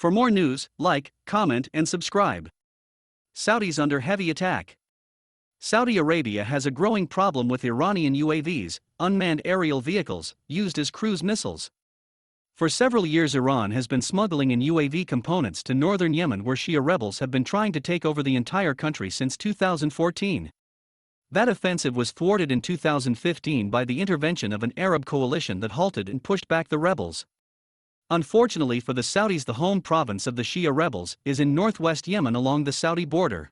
For more news, like, comment and subscribe. Saudis under heavy attack. Saudi Arabia has a growing problem with Iranian UAVs, unmanned aerial vehicles, used as cruise missiles. For several years Iran has been smuggling in UAV components to northern Yemen, where Shia rebels have been trying to take over the entire country since 2014. That offensive was thwarted in 2015 by the intervention of an Arab coalition that halted and pushed back the rebels. Unfortunately for the Saudis, the home province of the Shia rebels is in northwest Yemen along the Saudi border.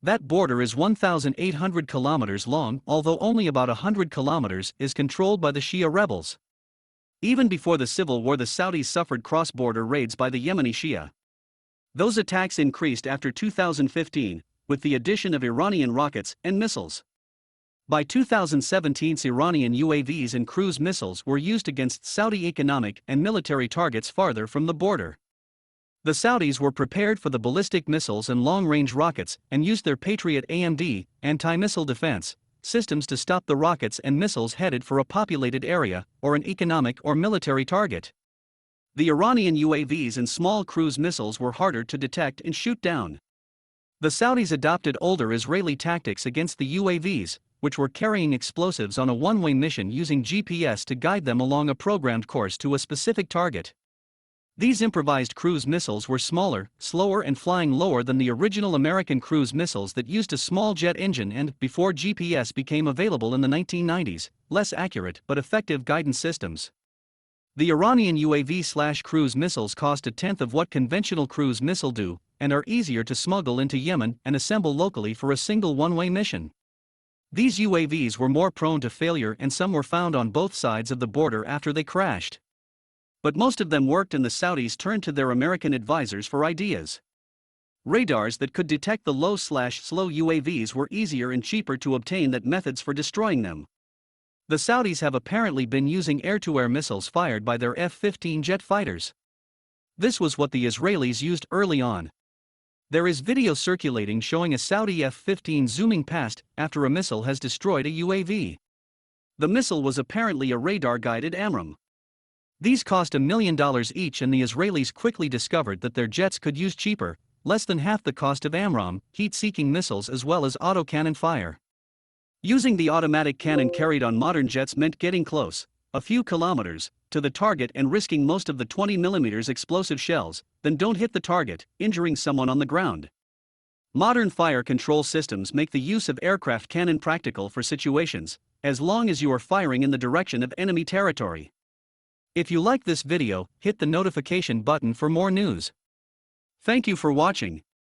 That border is 1,800 kilometers long, although only about 100 kilometers is controlled by the Shia rebels. Even before the civil war, the Saudis suffered cross-border raids by the Yemeni Shia. Those attacks increased after 2015, with the addition of Iranian rockets and missiles. By 2017, Iranian UAVs and cruise missiles were used against Saudi economic and military targets farther from the border. The Saudis were prepared for the ballistic missiles and long-range rockets and used their Patriot AMD, anti-missile defense, systems to stop the rockets and missiles headed for a populated area or an economic or military target. The Iranian UAVs and small cruise missiles were harder to detect and shoot down. The Saudis adopted older Israeli tactics against the UAVs, which were carrying explosives on a one-way mission using GPS to guide them along a programmed course to a specific target. These improvised cruise missiles were smaller, slower and flying lower than the original American cruise missiles that used a small jet engine and, before GPS became available in the 1990s, less accurate but effective guidance systems. The Iranian UAV/cruise missiles cost a tenth of what conventional cruise missiles do, and are easier to smuggle into Yemen and assemble locally for a single one-way mission. These UAVs were more prone to failure, and some were found on both sides of the border after they crashed. But most of them worked, and the Saudis turned to their American advisors for ideas. Radars that could detect the low/slow UAVs were easier and cheaper to obtain than methods for destroying them. The Saudis have apparently been using air-to-air missiles fired by their F-15 jet fighters. This was what the Israelis used early on. There is video circulating showing a Saudi F-15 zooming past after a missile has destroyed a UAV. The missile was apparently a radar-guided AMRAAM. These cost $1 million each, and the Israelis quickly discovered that their jets could use cheaper, less than half the cost of AMRAAM, heat-seeking missiles as well as autocannon fire. Using the automatic cannon carried on modern jets meant getting close, a few kilometers, to the target and risking most of the 20mm explosive shells, then don't hit the target, injuring someone on the ground. Modern fire control systems make the use of aircraft cannon practical for situations, as long as you are firing in the direction of enemy territory. If you like this video, hit the notification button for more news. Thank you for watching.